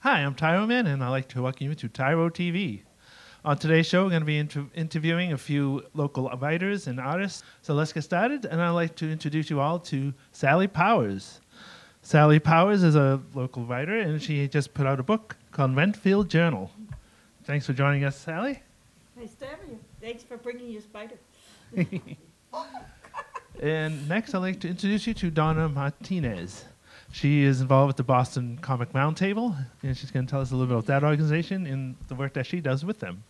Hi, I'm Tyro Man, and I'd like to welcome you to Tyro TV. On today's show, we're going to be interviewing a few local writers and artists. So let's get started, and I'd like to introduce you all to Sally Powers. Sally Powers is a local writer, and she just put out a book called Renfield Journal. Thanks for joining us, Sally. Nice to have you. Thanks for bringing your spider. And next, I'd like to introduce you to Donna Martinez. She is involved with the Boston Comic Roundtable, and she's going to tell us a little bit about that organization and the work that she does with them.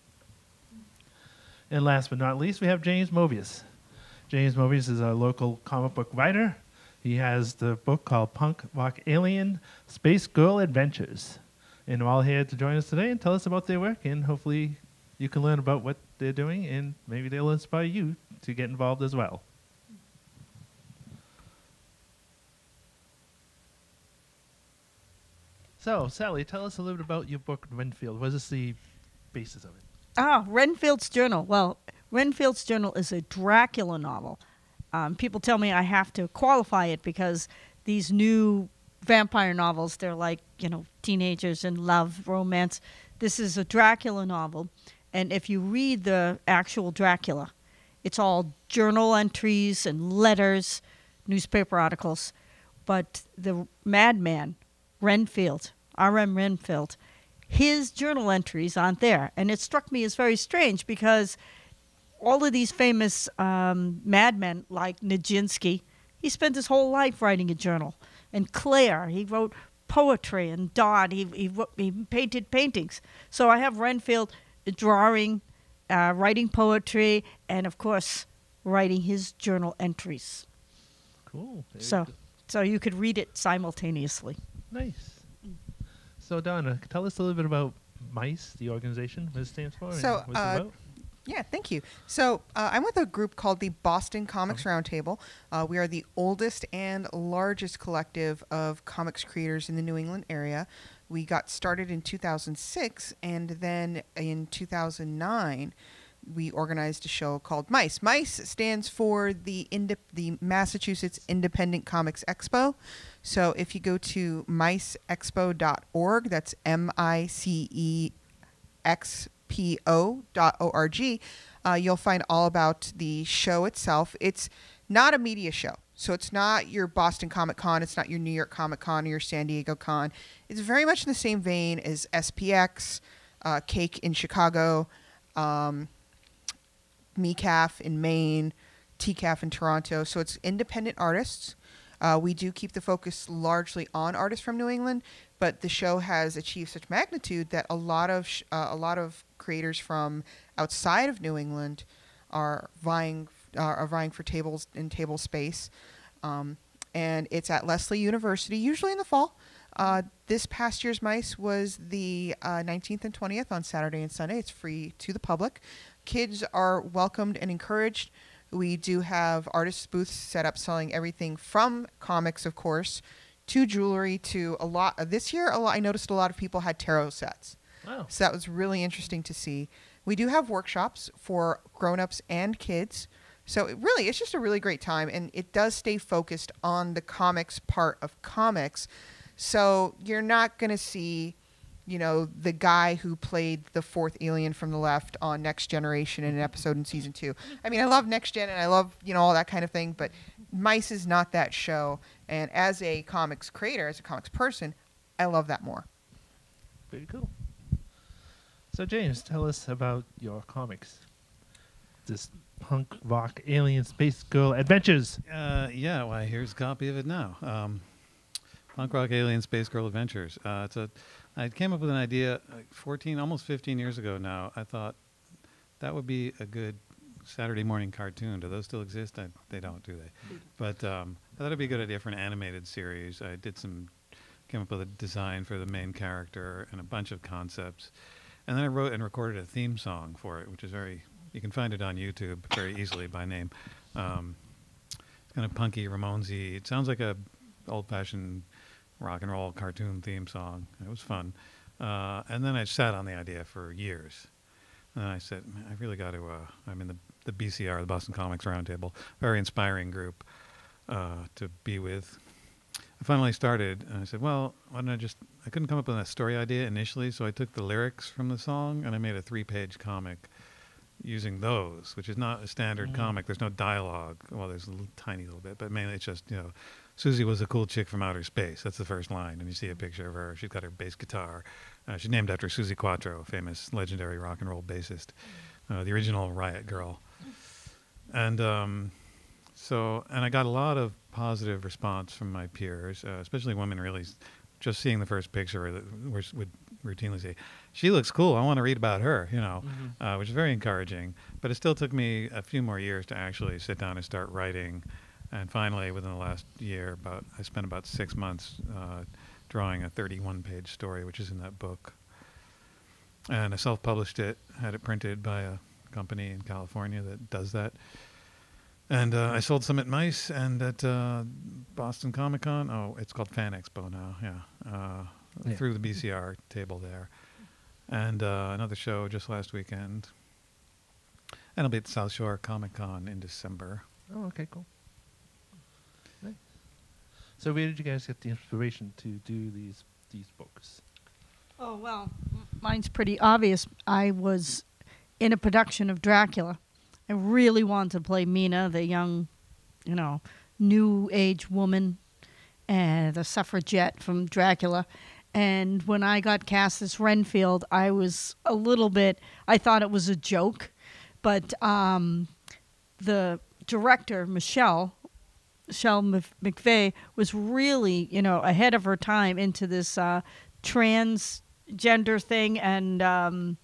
And last but not least, we have James Morbius. James Morbius is a local comic book writer. He has the book called Punk Rock Alien Space Girl Adventures. And they're all here to join us today and tell us about their work, and hopefully you can learn about what they're doing, and maybe they'll inspire you to get involved as well. So, Sally, tell us a little bit about your book, Renfield. What is the basis of it? Renfield's Journal. Well, Renfield's Journal is a Dracula novel. People tell me I have to qualify it because these new vampire novels, they're like, teenagers in love, romance. This is a Dracula novel. And if you read the actual Dracula, it's all journal entries and letters, newspaper articles. But the madman, Renfield, R.M. Renfield, his journal entries aren't there. And it struck me as very strange because all of these famous madmen like Nijinsky, he spent his whole life writing a journal. And Clare, he wrote poetry. And Dodd, he painted paintings. So I have Renfield drawing, writing poetry, and of course, writing his journal entries. Cool. So you could read it simultaneously. Nice. So, Donna, tell us a little bit about MICE, the organization, what it stands for, and what's it about. Yeah, thank you. So I'm with a group called the Boston Comics Roundtable. We are the oldest and largest collective of comics creators in the New England area. We got started in 2006, and then in 2009, we organized a show called MICE. MICE stands for the Massachusetts Independent Comics Expo. So if you go to miceexpo.org, that's MICEXPO.org, you'll find all about the show itself. It's not a media show. So it's not your Boston Comic Con, it's not your New York Comic Con or your San Diego Con. It's very much in the same vein as SPX, Cake in Chicago, MECAF in Maine, TCAF in Toronto. So it's independent artists. We do keep the focus largely on artists from New England, but the show has achieved such magnitude that a lot of creators from outside of New England are vying for tables in table space. And it's at Lesley University, usually in the fall. This past year's MICE was the 19th and 20th on Saturday and Sunday. It's free to the public. Kids are welcomed and encouraged. We do have artists' booths set up selling everything from comics, of course, to jewelry, to a lot. This year, I noticed a lot of people had tarot sets. Wow. So that was really interesting to see. We do have workshops for grown-ups and kids. So it's just a really great time, and it does stay focused on the comics part of comics. So you're not going to see, the guy who played the fourth alien from the left on Next Generation in an episode in season 2. I mean, I love Next Gen and I love, all that kind of thing, but MICE is not that show. And as a comics creator, as a comics person, I love that more. Very cool. So, James, tell us about your comics. This punk rock alien space girl adventures. Yeah, well, here's a copy of it now. Punk rock alien space girl adventures. I came up with an idea 14, almost 15 years ago now. I thought that would be a good Saturday morning cartoon. Do those still exist? They don't, do they? But I thought it'd be a good idea for an animated series. I came up with a design for the main character and a bunch of concepts. And then I wrote and recorded a theme song for it, which is you can find it on YouTube very easily by name. It's kind of punky, Ramonesy. It sounds like a old-fashioned rock and roll cartoon theme song. It was fun. And then I sat on the idea for years. And I said, I really got to, I'm in the BCR, the Boston Comics Roundtable, very inspiring group to be with. finally started, and I said, well, why don't I couldn't come up with a story idea initially, so I took the lyrics from the song and I made a 3-page comic using those, which is not a standard comic. There's no dialogue. Well, there's a tiny little bit, but mainly it's just, Susie was a cool chick from outer space. That's the first line, and you see a picture of her. She's got her bass guitar. She's named after Susie Quatro, famous legendary rock and roll bassist, the original Riot Girl. And and I got a lot of positive response from my peers, especially women really just seeing the first picture would routinely say, she looks cool, I want to read about her, which is very encouraging. But it still took me a few more years to actually sit down and start writing. And finally, within the last year, I spent about 6 months drawing a 31-page story, which is in that book. And I self-published it, had it printed by a company in California that does that. And I sold some at Mice and at Boston Comic Con. Oh, it's called Fan Expo now, yeah. Through the BCR table there. And another show just last weekend. And I'll be at South Shore Comic Con in December. Oh, okay, cool. Nice. So where did you guys get the inspiration to do these books? Oh, well, mine's pretty obvious. I was in a production of Dracula. I really wanted to play Mina, the young, new age woman, and the suffragette from Dracula. And when I got cast as Renfield, I was a little bit, I thought it was a joke. But the director, Michelle McVeigh, was really, ahead of her time into this transgender thing. And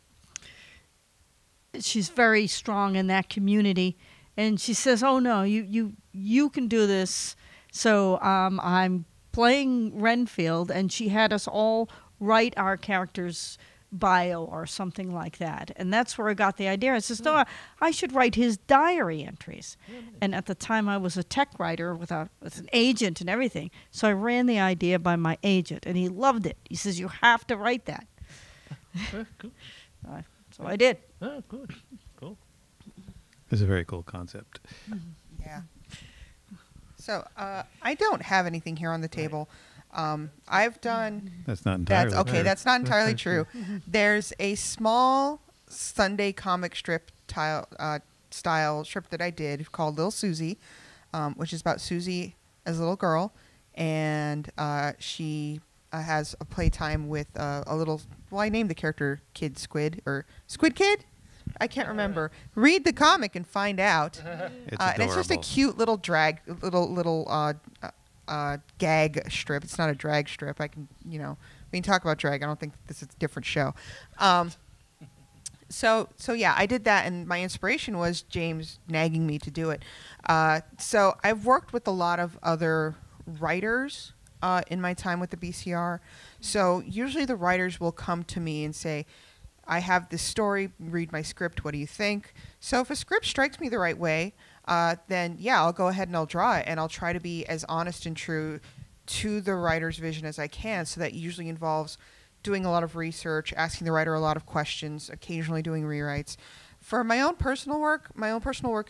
she's very strong in that community. And she says, oh, no, you can do this. So I'm playing Renfield, and she had us all write our character's bio or something like that. And that's where I got the idea. I says, no, I should write his diary entries. And at the time, I was a tech writer with an agent and everything. So I ran the idea by my agent, and he loved it. He says, you have to write that. Cool. So I did. Oh, good. Cool. It's a very cool concept. Yeah. So I don't have anything here on the table. I've done. That's not entirely true. That's not entirely true. There's a small Sunday comic strip style strip that I did called Little Susie, which is about Susie as a little girl, and she has a playtime with a little. Well, I named the character Kid Squid or Squid Kid. I can't remember. Read the comic and find out. And it's just a cute little gag strip. It's not a drag strip. I can, we can talk about drag. I don't think this is a different show. So yeah, I did that, and my inspiration was James nagging me to do it. So I've worked with a lot of other writers in my time with the BCR. So usually the writers will come to me and say, I have this story, read my script, what do you think? So if a script strikes me the right way, then yeah, I'll go ahead and I'll draw it, and I'll try to be as honest and true to the writer's vision as I can. So that usually involves doing a lot of research, asking the writer a lot of questions, occasionally doing rewrites. For my own personal work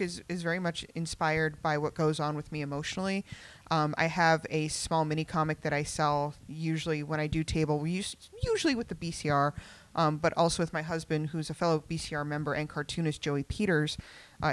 is very much inspired by what goes on with me emotionally. I have a small mini comic that I sell usually when I do table, usually with the BCR, but also with my husband, who's a fellow BCR member and cartoonist, Joey Peters.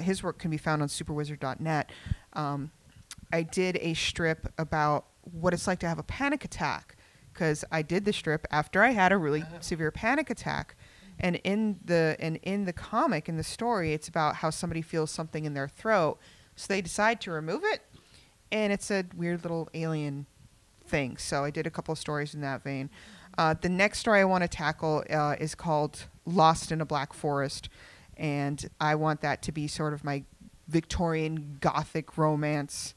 His work can be found on superwizard.net. I did a strip about what it's like to have a panic attack, because I did the strip after I had a really severe panic attack. And in the comic, in the story, it's about how somebody feels something in their throat, so they decide to remove it, and it's a weird little alien thing. So I did a couple of stories in that vein. The next story I want to tackle is called Lost in a Black Forest, and I want that to be sort of my Victorian Gothic romance,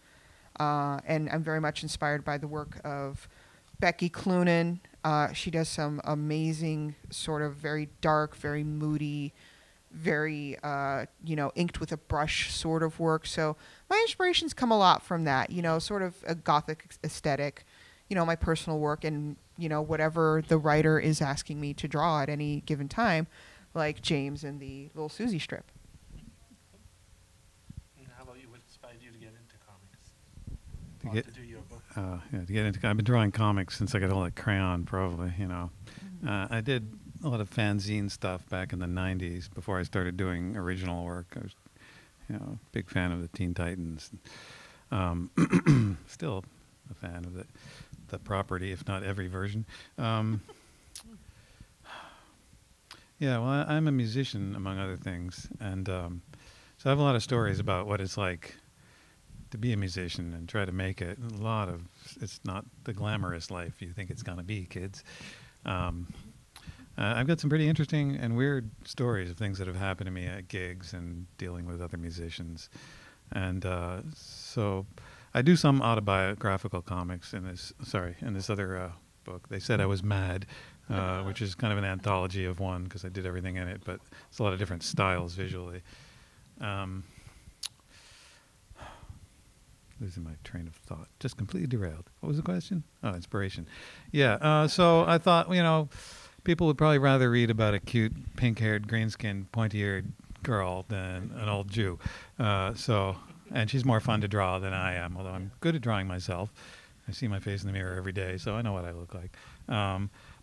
and I'm very much inspired by the work of Becky Cloonan. She does some amazing sort of very dark, very moody, very, inked with a brush sort of work. So my inspirations come a lot from that, sort of a Gothic aesthetic, my personal work, and, whatever the writer is asking me to draw at any given time, like James in the Little Susie strip. And how about you? What inspired you to get into comics? To do your book? to get into. I've been drawing comics since I got hold of crayon, probably. I did a lot of fanzine stuff back in the '90s before I started doing original work. I was, big fan of the Teen Titans. Still a fan of the property, if not every version. Yeah, well, I'm a musician, among other things, and so I have a lot of stories about what it's like to be a musician and try to make it. It's not the glamorous life you think it's going to be, kids. I've got some pretty interesting and weird stories of things that have happened to me at gigs and dealing with other musicians. And so I do some autobiographical comics in this other book. They Said I Was Mad, which is kind of an anthology of one because I did everything in it, but it's a lot of different styles visually. Losing my train of thought. Just completely derailed. What was the question? Oh, inspiration. Yeah, so I thought, people would probably rather read about a cute, pink-haired, green-skinned, pointy-eared girl than an old Jew. And she's more fun to draw than I am, although I'm good at drawing myself. I see my face in the mirror every day, so I know what I look like.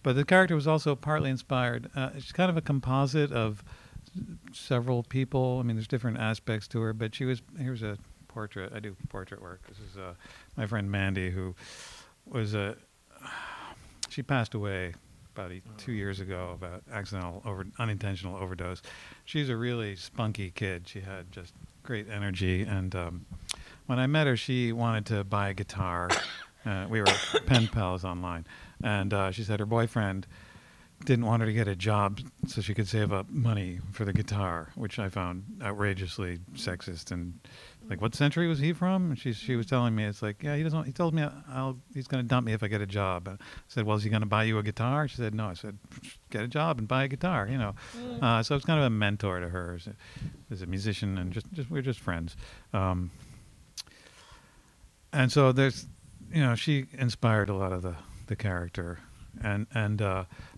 But the character was also partly inspired. She's kind of a composite of several people. I mean, there's different aspects to her, but here's a portrait. I do portrait work. This is my friend Mandy, who was she passed away about 2 years ago about unintentional overdose. She's a really spunky kid. She had just great energy, and when I met her, she wanted to buy a guitar. We were pen pals online, and she said her boyfriend didn't want her to get a job so she could save up money for the guitar, which I found outrageously sexist. And like, what century was he from? And she was telling me, it's like, yeah, he told me he's going to dump me if I get a job. I said, well, is he going to buy you a guitar? She said, no. I said, get a job and buy a guitar, So I was kind of a mentor to her as a musician, and we're just friends. And so there's, she inspired a lot of the character. And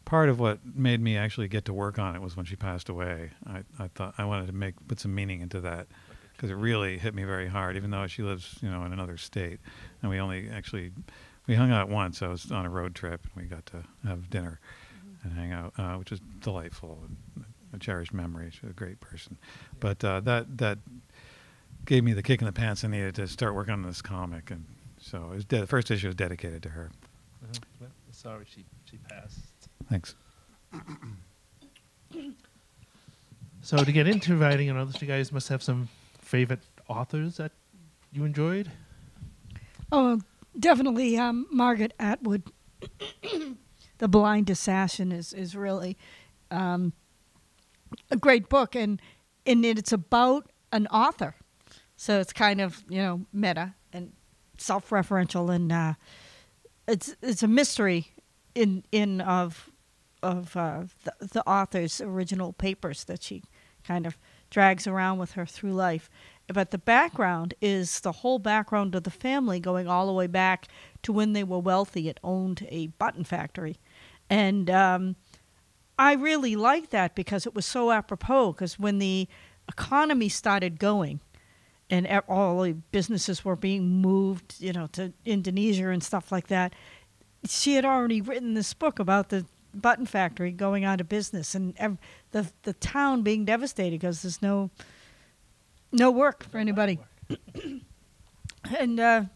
part of what made me actually get to work on it was when she passed away. I thought I wanted to put some meaning into that, because it really hit me very hard, even though she lives, in another state. And we hung out once. I was on a road trip, and we got to have dinner and hang out, which was delightful and a cherished memory. She was a great person. But that gave me the kick in the pants I needed to start working on this comic. And so the first issue was dedicated to her. Well, sorry she passed. Thanks. So to get into writing and all this, you guys must have some favorite authors that you enjoyed? Oh, definitely Margaret Atwood. The Blind Assassin is really a great book, and it's about an author. So it's kind of, meta and self-referential, and it's a mystery of the author's original papers that she kind of drags around with her through life. But the background is the whole background of the family, going all the way back to when they were wealthy and owned a button factory. And I really liked that because it was so apropos, because when the economy started going and all the businesses were being moved, to Indonesia and stuff like that, she had already written this book about the button factory going out of business, and the town being devastated because there's no work for anybody. And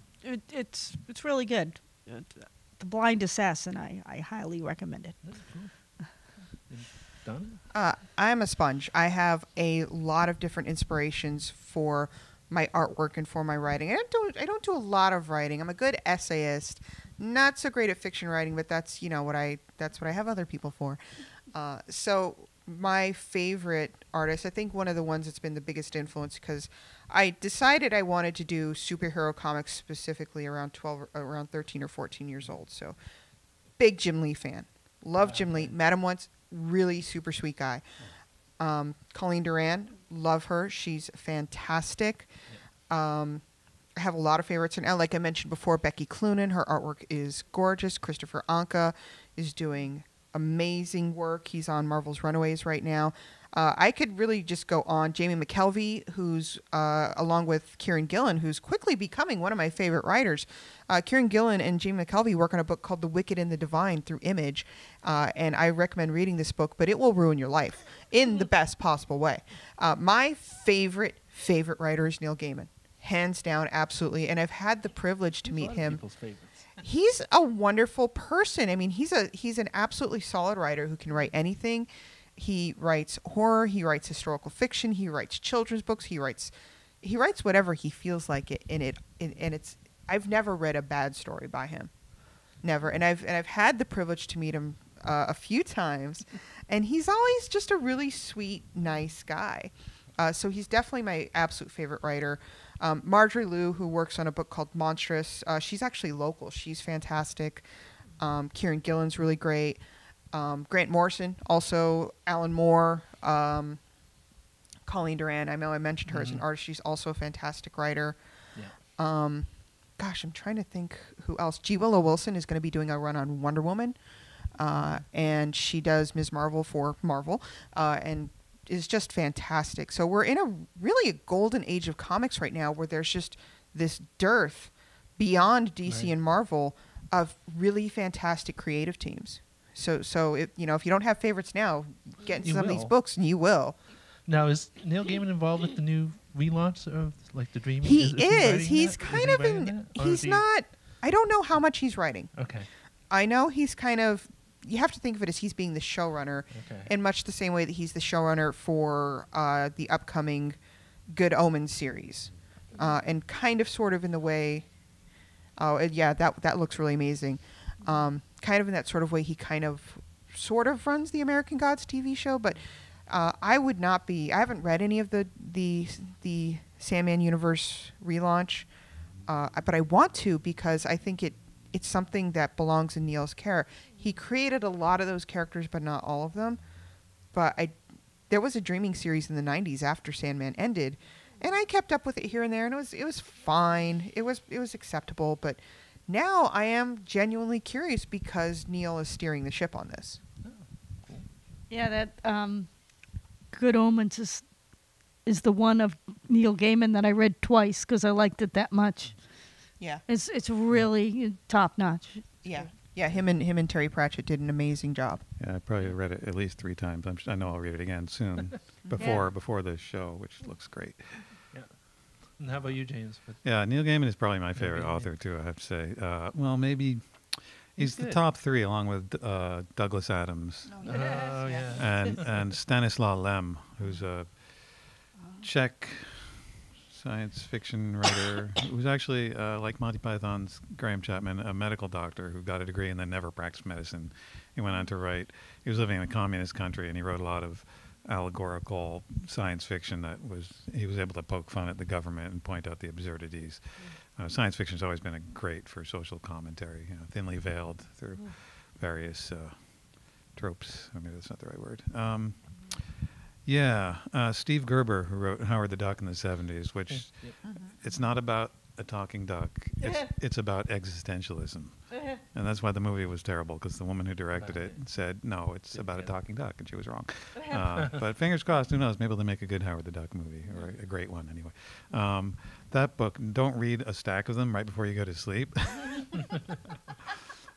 it's really good. The Blind Assassin, I highly recommend it. Donna? I'm a sponge. I have a lot of different inspirations for my artwork and for my writing. I don't do a lot of writing. I'm a good essayist. Not so great at fiction writing, but that's what I have other people for. So my favorite artist, I think one of the ones that's been the biggest influence, because I decided I wanted to do superhero comics specifically around 13 or 14 years old. So big Jim Lee fan. Love Jim Lee. Met him once. Really super sweet guy. Colleen Duran. Love her. She's fantastic. I have a lot of favorites. And like I mentioned before, Becky Cloonan, her artwork is gorgeous. Christopher Anka is doing amazing work. He's on Marvel's Runaways right now. I could really just go on. Jamie McKelvey, who's along with Kieran Gillen, who's quickly becoming one of my favorite writers. Kieran Gillen and Jamie McKelvey work on a book called The Wicked and the Divine through Image, and I recommend reading this book, but it will ruin your life in the best possible way. My favorite writer is Neil Gaiman, hands down, absolutely, and I've had the privilege to meet him. He's a wonderful person. I mean, he's an absolutely solid writer who can write anything. He writes horror, he writes historical fiction, he writes children's books, he writes whatever he feels like it, and it's I've never read a bad story by him. Never. And I've had the privilege to meet him a few times, and he's always just a really sweet, nice guy. So he's definitely my absolute favorite writer. Marjorie Liu, who works on a book called Monstrous, she's actually local. She's fantastic. Kieran Gillen's really great. Grant Morrison, also Alan Moore, Colleen Doran. I know I mentioned her as an artist. She's also a fantastic writer. Yeah. Gosh, I'm trying to think who else. G. Willow Wilson is going to be doing a run on Wonder Woman, and she does Ms. Marvel for Marvel, and is just fantastic. So we're in a golden age of comics right now, where there's just this dearth beyond DC and Marvel of really fantastic creative teams. So if you don't have favorites now, get into some of these books and you will. Now, is Neil Gaiman involved with the new relaunch of the Dreaming? He is. He's kind of in. He's not. I don't know how much he's writing. Okay. I know he's kind of. You have to think of it as he's being the showrunner, in much the same way that he's the showrunner for the upcoming Good Omens series, and kind of sort of in the way. Oh yeah, that looks really amazing. Kind of in that sort of way, he kind of sort of runs the American Gods TV show, but I would not be. I haven't read any of the Sandman universe relaunch, but I want to, because I think it's something that belongs in Neil's care. He created a lot of those characters, but not all of them. But there was a Dreaming series in the 90s after Sandman ended, and I kept up with it here and there, and it was fine. It was acceptable, but now I am genuinely curious because Neil is steering the ship on this. Oh, cool. Yeah, that Good Omens is the one of Neil Gaiman that I read twice because I liked it that much. Yeah, it's really top notch. Yeah, him and Terry Pratchett did an amazing job. Yeah, I probably read it at least 3 times. I know I'll read it again soon before the show, which looks great. Yeah. And how about you, James? Yeah, Neil Gaiman is probably my favorite author too, I have to say. Well, maybe he's the top 3 along with Douglas Adams. Oh, yeah. And Stanislaw Lem, who's a Czech science fiction writer who's actually, like Monty Python's Graham Chapman, a medical doctor who got a degree and then never practiced medicine. He went on to write. He was living in a communist country, and he wrote a lot of allegorical science fiction he was able to poke fun at the government and point out the absurdities. Science fiction has always been great for social commentary, thinly veiled through various tropes. I mean, that's not the right word. Steve Gerber, who wrote Howard the Duck in the 70s, which it's not about a talking duck. It's about existentialism. And that's why the movie was terrible, because the woman who directed it said, no, it's about a talking duck, and she was wrong. But fingers crossed, who knows, maybe they'll make a good Howard the Duck movie, or a great one anyway. That book, don't read a stack of them right before you go to sleep.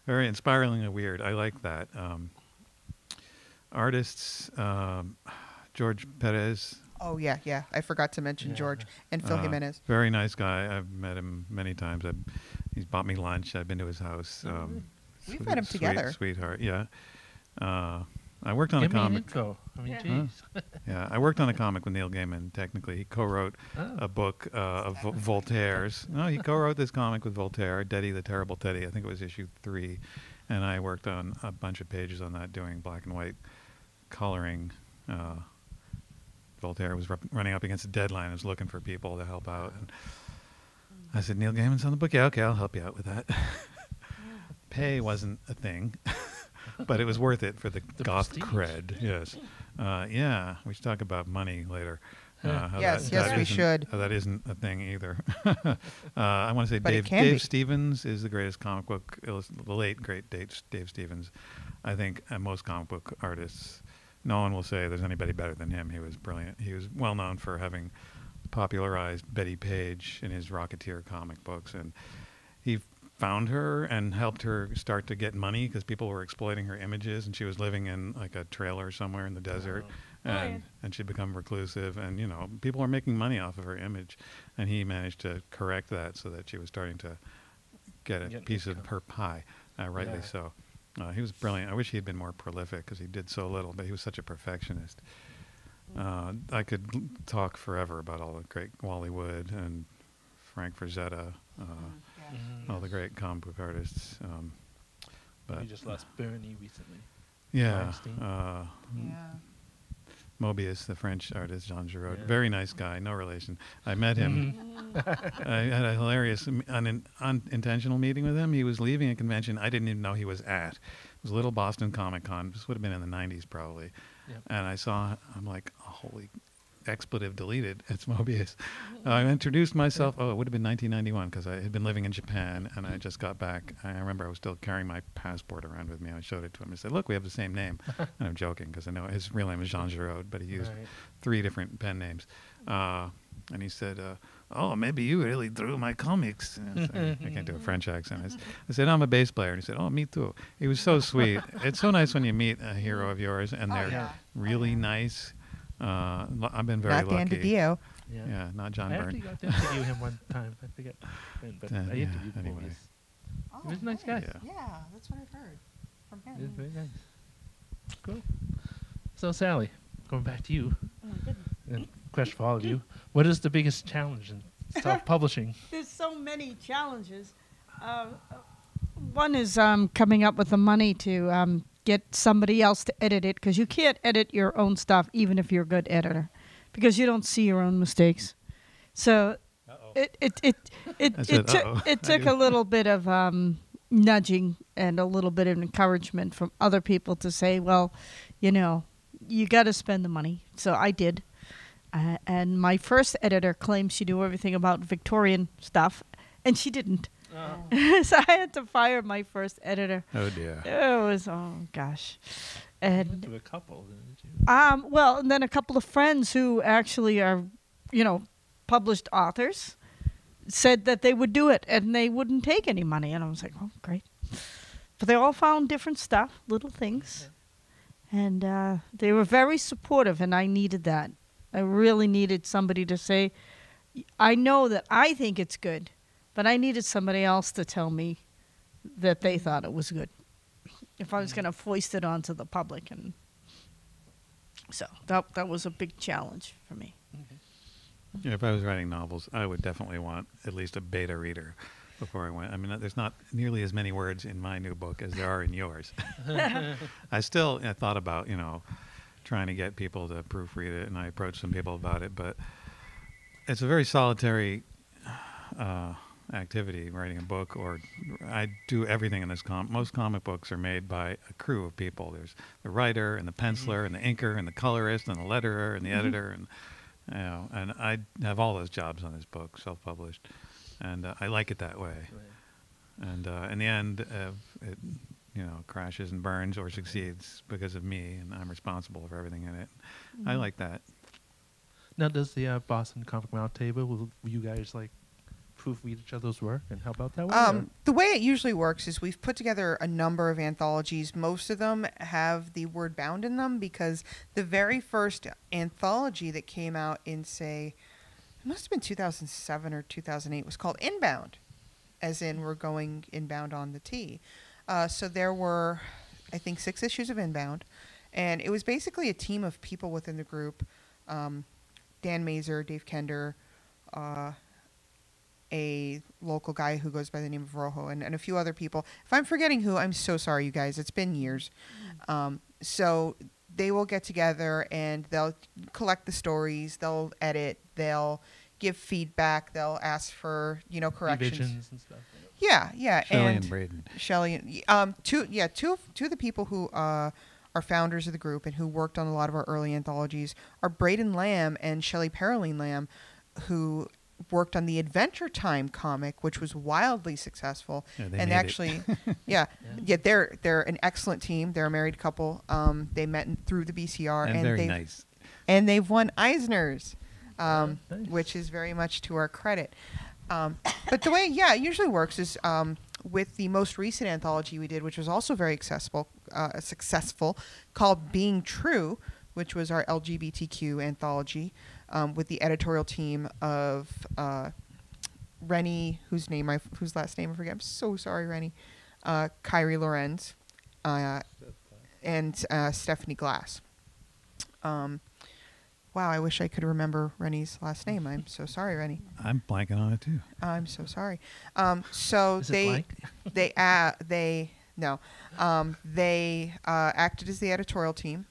Very inspiringly weird. I like that. Artists, George Perez. Oh, yeah. I forgot to mention George and Phil Jimenez. Very nice guy. I've met him many times. He's bought me lunch. I've been to his house. We've met him together. Sweetheart, yeah. I worked on Give a me an comic. intro. I mean, geez. Yeah, I worked on a comic with Neil Gaiman, technically. He co-wrote a book of Voltaire's. No, he co-wrote this comic with Voltaire, Teddy the Terrible Teddy. I think it was issue 3. And I worked on a bunch of pages on that, doing black and white coloring. Voltaire was running up against a deadline. I was looking for people to help out. And I said, Neil Gaiman's on the book? Yeah, okay, I'll help you out with that. Pay wasn't a thing, but it was worth it for the goth prestige. cred. Yes. We should talk about money later. Yes, we should. That isn't a thing either. I want to say But it can Dave be. Stevens is the greatest comic book, the late great Dave Stevens. I think most comic book artists, no one will say there's anybody better than him. He was brilliant. He was well known for having popularized Betty Page in his Rocketeer comic books, and he found her and helped her start to get money because people were exploiting her images, and she was living in like a trailer somewhere in the desert. And she'd become reclusive, and people were making money off of her image, and he managed to correct that so that she was starting to get a piece of her pie, rightly so. He was brilliant. I wish he had been more prolific because he did so little, but he was such a perfectionist. I could talk forever about all the great Wally Wood and Frank Frazetta, all the great comic book artists. But We just lost Bernie recently. yeah, Yeah. Mobius, the French artist, Jean Giraud, very nice guy, no relation. I met him. I had a hilarious unintentional meeting with him. He was leaving a convention I didn't even know he was at. It was Little Boston Comic Con. This would have been in the 90s probably. Yep. And I saw, I'm like, holy expletive deleted, it's Mobius. I introduced myself, it would have been 1991 because I had been living in Japan and I just got back. I remember I was still carrying my passport around with me. I showed it to him and said, look, we have the same name. And I'm joking because I know his real name is Jean Giraud, but he used 3 different pen names. And he said, maybe you really drew my comics. I can't do a French accent. I said, I'm a bass player. And he said, me too. He was so sweet. It's so nice when you meet a hero of yours and they're really nice. I've been very lucky. Not Dan DiDio. Yeah, not John I Byrne. actually got to interview him one time. I forget when, but I interviewed him. anyway. He was a nice guy. Yeah, that's what I've heard from He was him. very nice. Cool. So, Sally, going back to you, and question for all of you: what is the biggest challenge in self-publishing? There's so many challenges. One is coming up with the money to get somebody else to edit it, because you can't edit your own stuff even if you're a good editor, because you don't see your own mistakes. So it took a little bit of nudging and a little bit of encouragement from other people to say, well, you got to spend the money. So I did. And my first editor claimed she knew everything about Victorian stuff, and she didn't. So I had to fire my first editor. Oh dear. It was, oh gosh. And To a couple, didn't you? well, and then a couple of friends who actually are, published authors said that they would do it and they wouldn't take any money. And I was like, oh, great. But they all found different stuff, little things. And they were very supportive, and I needed that. I really needed somebody to say, I know that I think it's good, but I needed somebody else to tell me that they thought it was good if I was going to foist it onto the public. And so that was a big challenge for me. Yeah, if I was writing novels, I would definitely want at least a beta reader before I went. I mean, there's not nearly as many words in my new book as there are in yours. I thought about, trying to get people to proofread it, and I approached some people about it, but it's a very solitary activity, writing a book. Or I do everything in this most comic books are made by a crew of people. There's the writer and the penciler and the inker and the colorist and the letterer and the editor, and I have all those jobs on this book, self-published, and I like it that way. And in the end, it crashes and burns or succeeds because of me, and I'm responsible for everything in it. I like that. Now, does the Boston Comic Roundtable, will you guys proofread each other's work and help out that way? The way it usually works is we've put together a number of anthologies. Most of them have the word bound in them because the very first anthology that came out in, say, it must have been 2007 or 2008, was called Inbound, as in we're going inbound on the T. So there were, I think, 6 issues of Inbound, and it was basically a team of people within the group. Dan Mazer, Dave Kender, a local guy who goes by the name of Rojo, and a few other people. If I'm forgetting who, I'm so sorry, you guys. It's been years. So they will get together and they'll collect the stories, they'll edit, they'll give feedback, they'll ask for, corrections. Revisions and stuff. Yeah. Shelley and Braden. Shelley, two of the people who are are founders of the group and who worked on a lot of our early anthologies, are Braden Lamb and Shelley Paroline Lamb, who worked on the Adventure Time comic, which was wildly successful. Yeah, they and made actually, yeah, they're an excellent team. They're a married couple. They met through the BCR, and very nice. And they've won Eisners, Nice. which is very much to our credit. But the way, it usually works is with the most recent anthology we did, which was also very successful, called Being True, which was our LGBTQ anthology, with the editorial team of Rennie, whose last name I forget. I'm so sorry, Rennie. Kyrie Lorenz, and Stephanie Glass. Wow, I wish I could remember Rennie's last name. I'm so sorry, Rennie. I'm blanking on it too. I'm so sorry. So Is it they blank? they acted as the editorial team.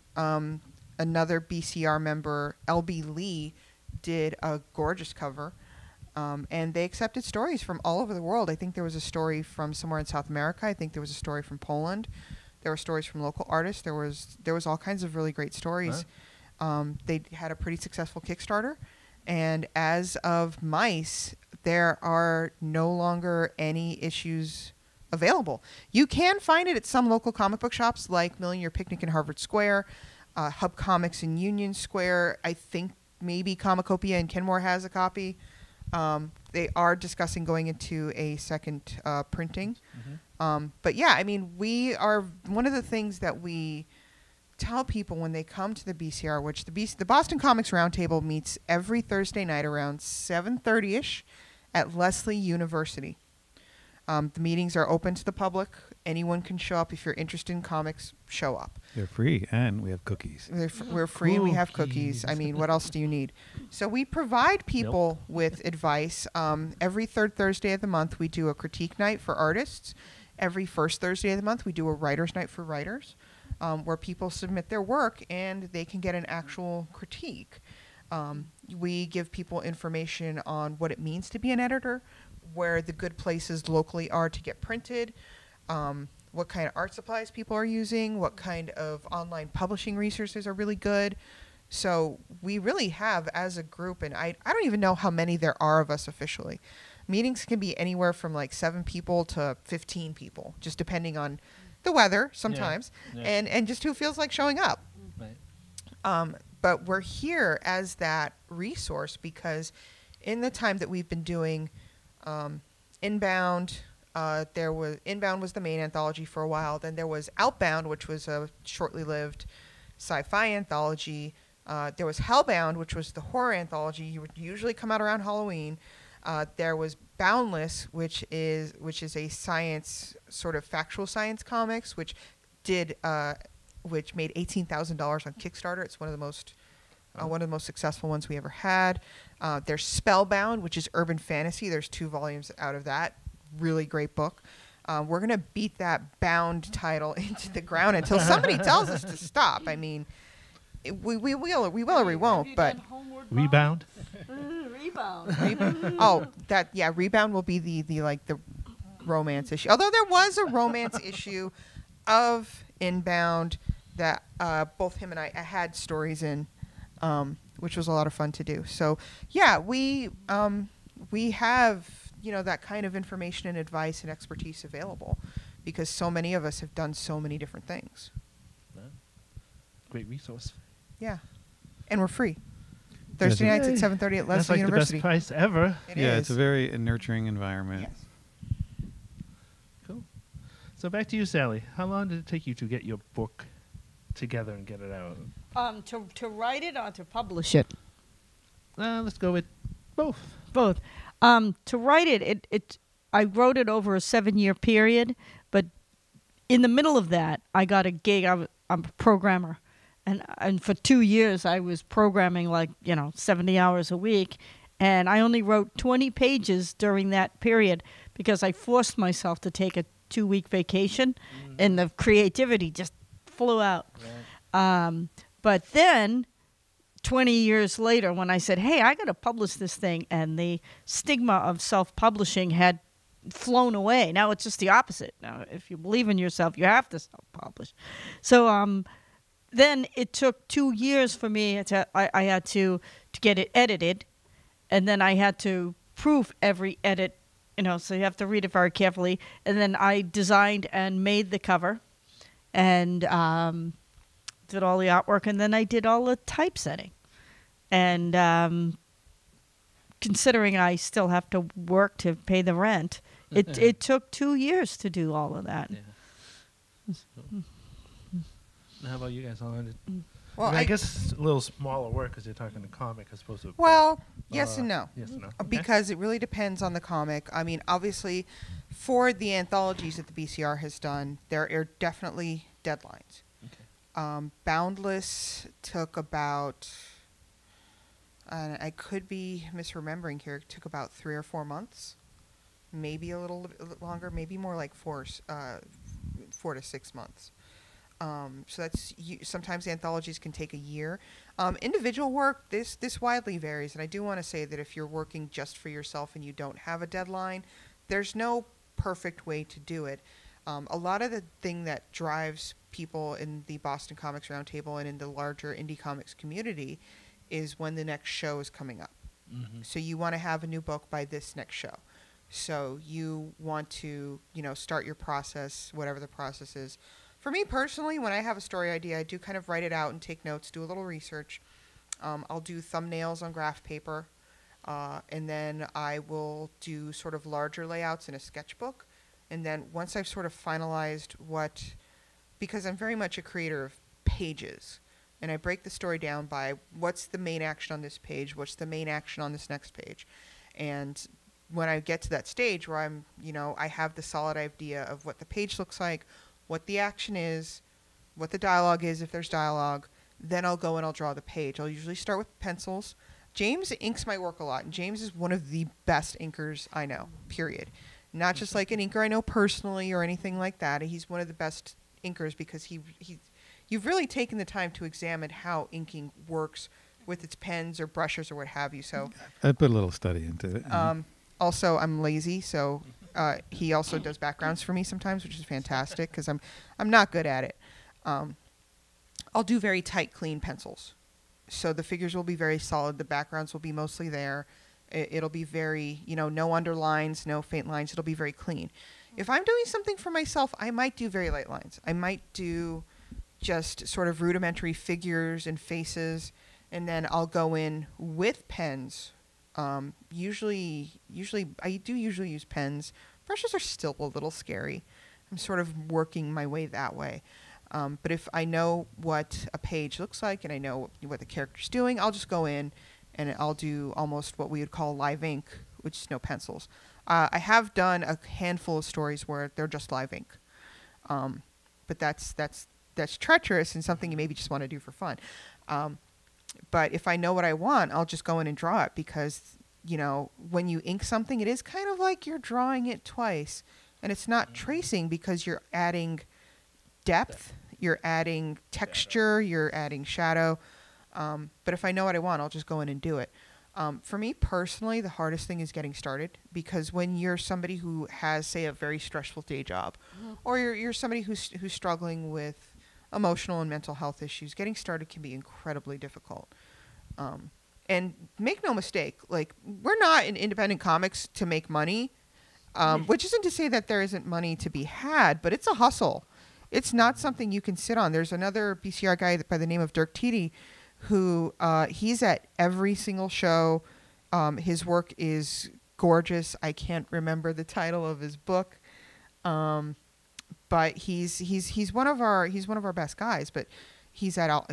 Another BCR member, LB Lee, did a gorgeous cover, and they accepted stories from all over the world. I think there was a story from somewhere in South America. I think there was a story from Poland. There were stories from local artists. There was all kinds of really great stories. Huh? They had a pretty successful Kickstarter, and as of Mice, there are no longer any issues available. You can find it at some local comic book shops like Million Year Picnic in Harvard Square, Hub Comics in Union Square. I think maybe Comicopia in Kenmore has a copy. They are discussing going into a second printing. But yeah, I mean, we are one of the things that we tell people when they come to the BCR, which the Boston Comics Roundtable meets every Thursday night around 7:30ish at Lesley University. The meetings are open to the public. Anyone can show up. If you're interested in comics, show up. They're free, and we have cookies. We're free. We have cookies. I mean, what else do you need? So we provide people with advice. Every third Thursday of the month, we do a critique night for artists. Every first Thursday of the month, we do a writer's night for writers, where people submit their work and they can get an actual critique. We give people information on what it means to be an editor, where the good places locally are to get printed, what kind of art supplies people are using, what kind of online publishing resources are really good. So we really have, as a group, and I don't even know how many there are of us officially. Meetings can be anywhere from like 7 people to 15 people, just depending on the weather sometimes, and just who feels like showing up. Right. But we're here as that resource because in the time that we've been doing Inbound, Inbound was the main anthology for a while. Then there was Outbound, which was a shortly lived sci-fi anthology. There was Hellbound, which was the horror anthology. You would usually come out around Halloween. There was Boundless, which is a science, sort of factual science comics, which made $18,000 on Kickstarter. It's one of the most successful ones we ever had. There's Spellbound, which is urban fantasy. There's 2 volumes out of that. Really great book. We're gonna beat that Bound title into the ground until somebody tells us to stop. I mean, we will or we won't. But Rebound. Rebound. Rebound will be the romance issue. Although there was a romance issue of Inbound that both him and I had stories in, which was a lot of fun to do. So yeah, we have that kind of information and advice and expertise available because so many of us have done so many different things. Great resource. Yeah, and we're free. Thursday nights at 7:30 at That's Lesley like University. the best price ever. It Yeah, is. it's a very nurturing environment. Yes. Cool. So back to you, Sally. How long did it take you to get your book together and get it out? To write it or to publish it? Let's go with both. Both. To write it, I wrote it over a 7-year period, but in the middle of that, I got a gig. I'm a programmer, and for 2 years I was programming 70 hours a week, and I only wrote 20 pages during that period because I forced myself to take a 2-week vacation, and the creativity just flew out. Right. But then 20 years later, when I said, hey, I got to publish this thing, and the stigma of self-publishing had flown away. Now it's just the opposite. Now, if you believe in yourself, you have to self-publish. So then it took 2 years for me I had to get it edited, and then I had to proof every edit, so you have to read it very carefully. And then I designed and made the cover, and did all the artwork, and then I did all the typesetting. And considering I still have to work to pay the rent, it took 2 years to do all of that. Yeah. How about you guys? Well, I guess it's a little smaller work because you're talking a comic as opposed to. Well, yes and no. Yes and no. Because it really depends on the comic. I mean, obviously, for the anthologies that the BCR has done, there are definitely deadlines. Okay. Boundless took about, I could be misremembering here, it took about 3 or 4 months. Maybe a little longer, maybe more like 4 to 6 months. So that's sometimes anthologies can take a year. Individual work, this widely varies, and I do want to say that if you're working just for yourself and you don't have a deadline, there's no perfect way to do it. A lot of the thing that drives people in the Boston Comics Roundtable and in the larger indie comics community is when the next show is coming up. Mm-hmm. So you want to have a new book by this next show. So you want to, start your process, whatever the process is. For me personally, when I have a story idea, I do kind of write it out and take notes, do a little research. I'll do thumbnails on graph paper, and then I will do sort of larger layouts in a sketchbook. And then once I've sort of finalized because I'm very much a creator of pages, and I break the story down by what's the main action on this page, what's the main action on this next page. And when I get to that stage where I have the solid idea of what the page looks like, what the action is, what the dialogue is if there's dialogue, then I'll go and I'll draw the page. I'll usually start with pencils. James inks my work a lot, and James is one of the best inkers I know, period. Not just like an inker I know personally or anything like that. He's one of the best inkers because you've really taken the time to examine how inking works with its pens or brushes or what have you. So I put a little study into it. Also, I'm lazy, so he also does backgrounds for me sometimes, which is fantastic because I'm not good at it. I'll do very tight, clean pencils. So the figures will be very solid. The backgrounds will be mostly there. It'll be very, no underlines, no faint lines. It'll be very clean. If I'm doing something for myself, I might do very light lines. I might do just sort of rudimentary figures and faces, and then I'll go in with pens. Usually I do usually use pens. Brushes are still a little scary. I'm sort of working my way that way. But if I know what a page looks like and I know what the character's doing, I'll just go in and I'll do almost what we would call live ink, which is no pencils. I have done a handful of stories where they're just live ink. But that's treacherous and something you maybe just want to do for fun. But if I know what I want, I'll just go in and draw it because, when you ink something, it is kind of like you're drawing it twice. And it's not tracing because you're adding depth, you're adding texture, you're adding shadow. But if I know what I want, I'll just go in and do it. For me personally, the hardest thing is getting started because when you're somebody who has, say, a very stressful day job, or you're somebody who's struggling with emotional and mental health issues, getting started can be incredibly difficult. And make no mistake, like, we're not in independent comics to make money, which isn't to say that there isn't money to be had, but it's a hustle. It's not something you can sit on. There's another BCR guy by the name of Dirk Tiede who he's at every single show. His work is gorgeous. I can't remember the title of his book. But he's one of our best guys. But he's at all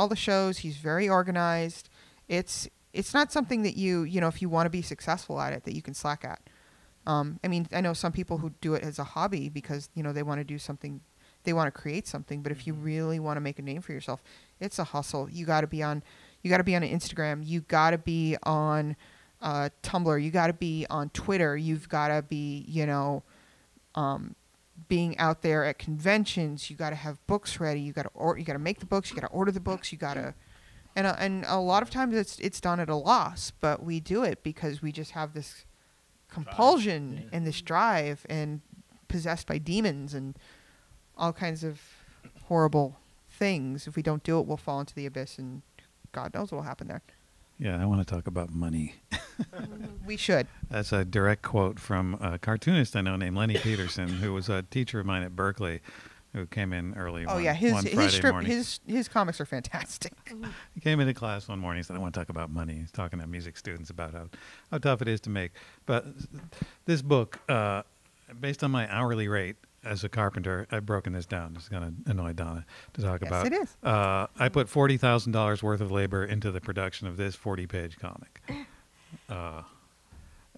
the shows. He's very organized. It's not something that if you want to be successful at it, that you can slack at. I mean, I know some people who do it as a hobby because they want to do something, they want to create something. But if you really want to make a name for yourself, it's a hustle. You got to be on Instagram. You got to be on Tumblr. You got to be on Twitter. You've got to be being out there at conventions. You got to have books ready. You got to make the books. You got to order the books. You got to, and a lot of times it's done at a loss, but we do it because we just have this compulsion and this drive and possessed by demons and all kinds of horrible things. If we don't do it, we'll fall into the abyss, and God knows what will happen there. Yeah, I want to talk about money. We should. That's a direct quote from a cartoonist I know named Lenny Peterson, who was a teacher of mine at Berkeley, who came in early Oh one, yeah, one Friday morning. his comics are fantastic. He came into class one morning and said, I want to talk about money. He's talking to music students about how tough it is to make. But this book, based on my hourly rate as a carpenter, I've broken this down. It's going to annoy Donna to talk Yes, about. it is. I put $40,000 worth of labor into the production of this 40-page comic,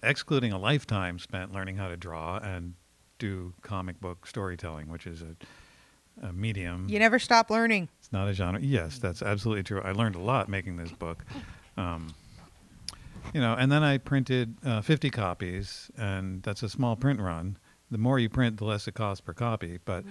excluding a lifetime spent learning how to draw and do comic book storytelling, which is a medium. You never stop learning. It's not a genre. Yes, that's absolutely true. I learned a lot making this book. And then I printed 50 copies, and that's a small print run. The more you print, the less it costs per copy. But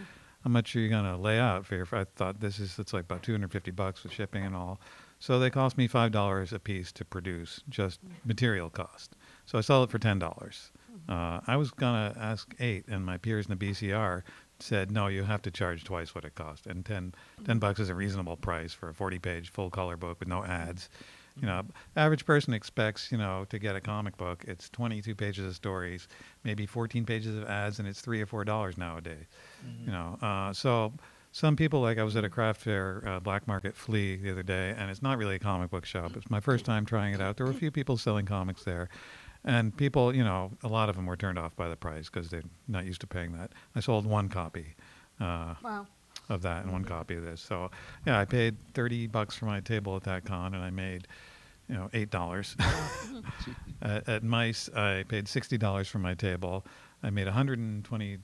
how much are you going to lay out for I thought it's like about $250 with shipping and all. So they cost me $5 a piece to produce, just material cost. So I sell it for $10. I was going to ask $8, and my peers in the BCR said, no, you have to charge twice what it cost. And $10 is a reasonable price for a 40-page full-color book with no ads. Average person expects, to get a comic book. It's 22 pages of stories, maybe 14 pages of ads, and it's $3 or $4 nowadays. So some people, like I was at a craft fair, Black Market Flea the other day, and it's not really a comic book shop. It's my first time trying it out. There were a few people selling comics there. And people, a lot of them were turned off by the price because they're not used to paying that. I sold one copy of that and one copy of this. So, yeah, I paid $30 for my table at that con, and I made, $8. At Mice, I paid $60 for my table. I made $122.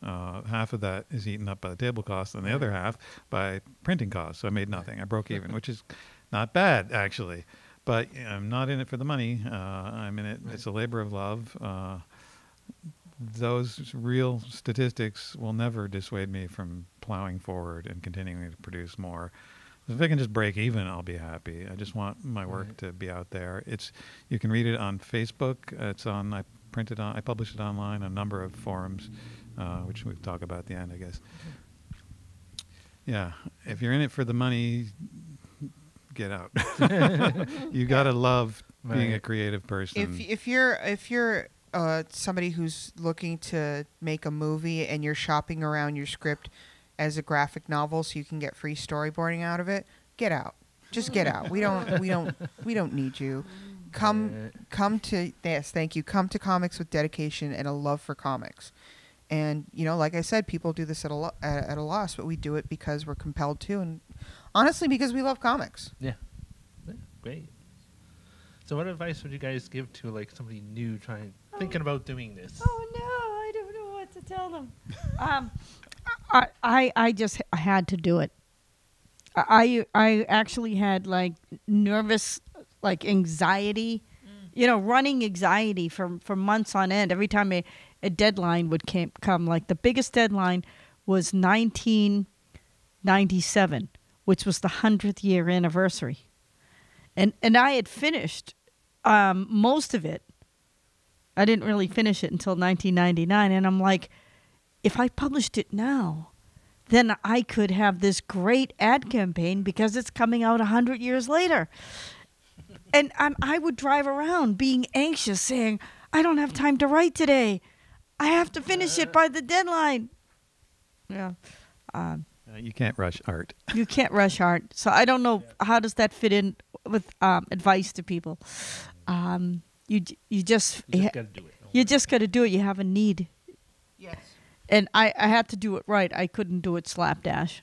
Half of that is eaten up by the table cost, and the other half by printing costs. So I made nothing. I broke even, which is not bad, actually. But I'm not in it for the money. I'm in it. Right. It's a labor of love. Those real statistics will never dissuade me from plowing forward and continuing to produce more. If I can just break even, I'll be happy. I just want my work to be out there. You can read it on Facebook. I publish it online on a number of forums, which we'll talk about at the end, I guess. Yeah, if you're in it for the money, get out. You gotta love being a creative person. If you're somebody who's looking to make a movie and you're shopping around your script as a graphic novel so you can get free storyboarding out of it, get out. Just get out. We don't need you. Come to thank you. Come to comics with dedication and a love for comics. And like I said, people do this at a loss, but we do it because we're compelled to, and honestly, because we love comics. Yeah, great. So, what advice would you guys give to somebody new thinking about doing this? Oh no, I don't know what to tell them. I just had to do it. I actually had nervous anxiety, running anxiety for months on end. Every time a deadline would come, the biggest deadline was 1997, which was the 100th year anniversary. And I had finished most of it. I didn't really finish it until 1999. And I'm like, if I published it now, then I could have this great ad campaign because it's coming out 100 years later. And I would drive around being anxious, saying, I don't have time to write today. I have to finish it by the deadline. Yeah. You can't rush art. You can't rush art. So I don't know, how does that fit in with advice to people? You just got to do it. You just got to do it. You have a need. Yes. And I had to do it right. I couldn't do it slapdash.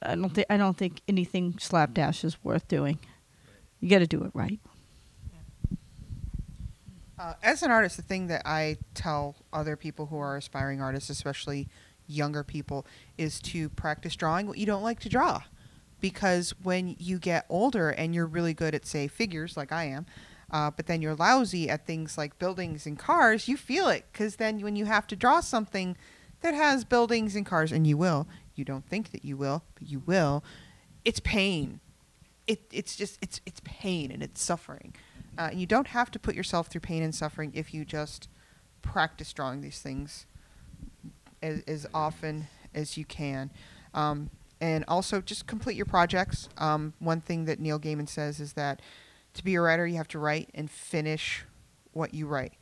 I don't think anything slapdash is worth doing. You got to do it right. As an artist, the thing that I tell other people who are aspiring artists, especially younger people, is to practice drawing what you don't like to draw. Because when you get older and you're really good at, say, figures, like I am, but then you're lousy at things like buildings and cars, you feel it. Because then when you have to draw something that has buildings and cars, and you will, you don't think that you will, but you will, it's pain. It's pain and it's suffering. And you don't have to put yourself through pain and suffering if you just practice drawing these things as often as you can. And also just complete your projects. One thing that Neil Gaiman says is that to be a writer, you have to write and finish what you write.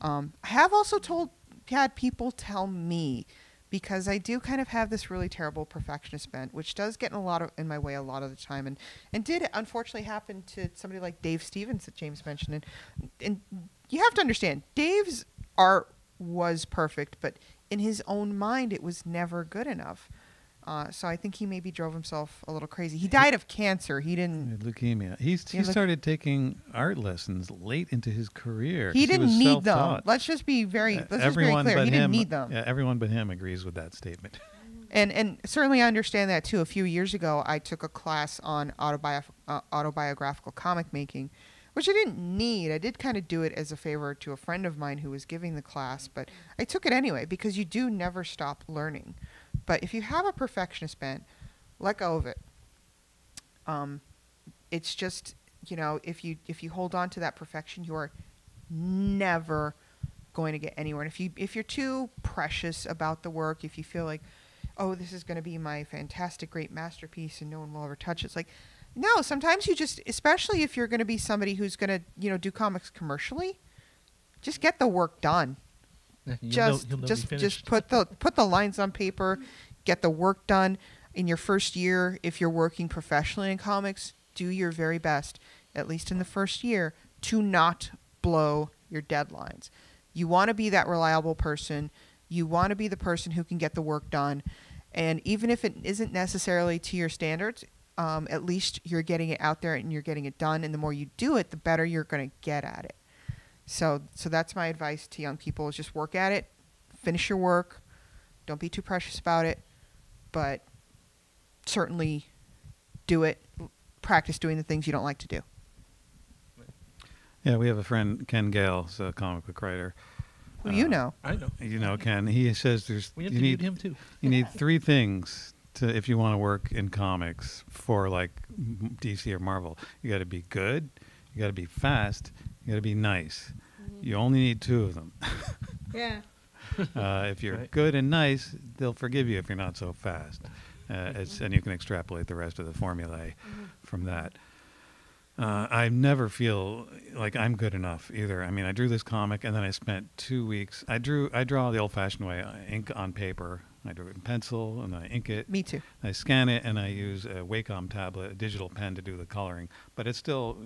I have also had people tell me, because I do kind of have this really terrible perfectionist bent, which does get in my way a lot of the time, and did unfortunately happen to somebody like Dave Stevens that James mentioned. And you have to understand, Dave's art was perfect, but in his own mind, it was never good enough. So I think he maybe drove himself a little crazy. He died of cancer. He didn't... Leukemia. He started taking art lessons late into his career. He didn't was need them. self-taught. Let's just be very clear. He didn't need them. Yeah, everyone but him agrees with that statement. And certainly I understand that too. A few years ago, I took a class on autobiographical comic making, which I didn't need. I did kind of do it as a favor to a friend of mine who was giving the class, but I took it anyway because you do never stop learning. But if you have a perfectionist bent, let go of it. It's just, if you hold on to that perfection, you are never going to get anywhere. And if you're too precious about the work, if you feel like, oh, this is going to be my fantastic, great masterpiece and no one will ever touch it, it's like, no, sometimes you just, especially if you're going to be somebody who's going to, do comics commercially, just get the work done. Just put the lines on paper, get the work done. In your first year, if you're working professionally in comics, do your very best, at least in the first year, to not blow your deadlines. You want to be that reliable person. You want to be the person who can get the work done. And even if it isn't necessarily to your standards, at least you're getting it out there and you're getting it done. And the more you do it, the better you're going to get at it. So that's my advice to young people, is just work at it, finish your work, don't be too precious about it, but certainly do it, practice doing the things you don't like to do. Yeah, we have a friend, Ken Gale, who's a comic book writer. Who you know. I know. You know Ken. He says We interviewed him too. You need three things if you want to work in comics for like DC or Marvel. You got to be good, you got to be fast, you got to be nice. Mm-hmm. You only need two of them. Yeah. If you're good and nice, they'll forgive you if you're not so fast. And you can extrapolate the rest of the formulae from that. I never feel like I'm good enough either. I mean, I drew this comic and then I spent 2 weeks. I draw the old-fashioned way, ink on paper. I drew it in pencil and then I ink it. Me too. I scan it and I use a Wacom tablet, a digital pen to do the coloring. But it's still,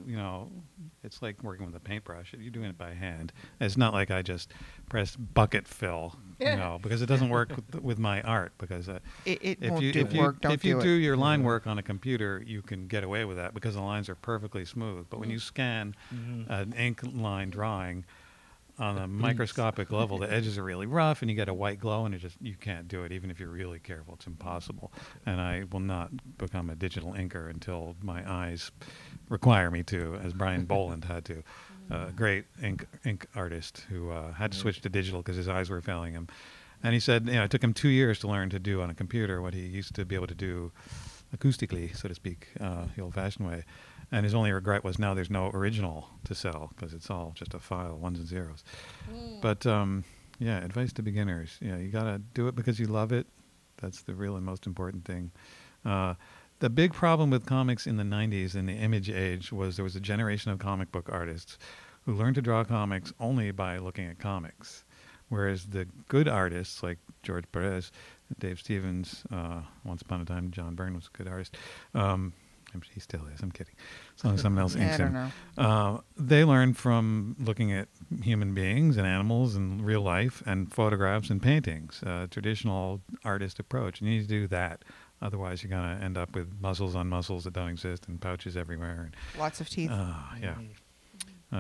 it's like working with a paintbrush. You're doing it by hand. It's not like I just press bucket fill, because it doesn't work with my art. Because it won't do work. If you do your line work on a computer, you can get away with that because the lines are perfectly smooth. But when you scan an ink line drawing on a microscopic level, the edges are really rough and you get a white glow, and you can't do it even if you're really careful. It's impossible. And I will not become a digital inker until my eyes require me to, as Brian Boland had to, a great ink artist who had to switch to digital because his eyes were failing him. And he said, it took him 2 years to learn to do on a computer what he used to be able to do acoustically, so to speak, the old-fashioned way. And his only regret was now there's no original to sell because it's all just a file, ones and zeros. But, advice to beginners. You got to do it because you love it. That's the real and most important thing. The big problem with comics in the 90s, in the image age, was there was a generation of comic book artists who learned to draw comics only by looking at comics. Whereas the good artists like George Perez, Dave Stevens, once upon a time John Byrne was a good artist. He still is. I'm kidding. As long as someone else inks him. They learned from looking at human beings and animals and real life and photographs and paintings. Traditional artist approach. You need to do that. Otherwise, you're going to end up with muscles on muscles that don't exist and pouches everywhere. Lots of teeth.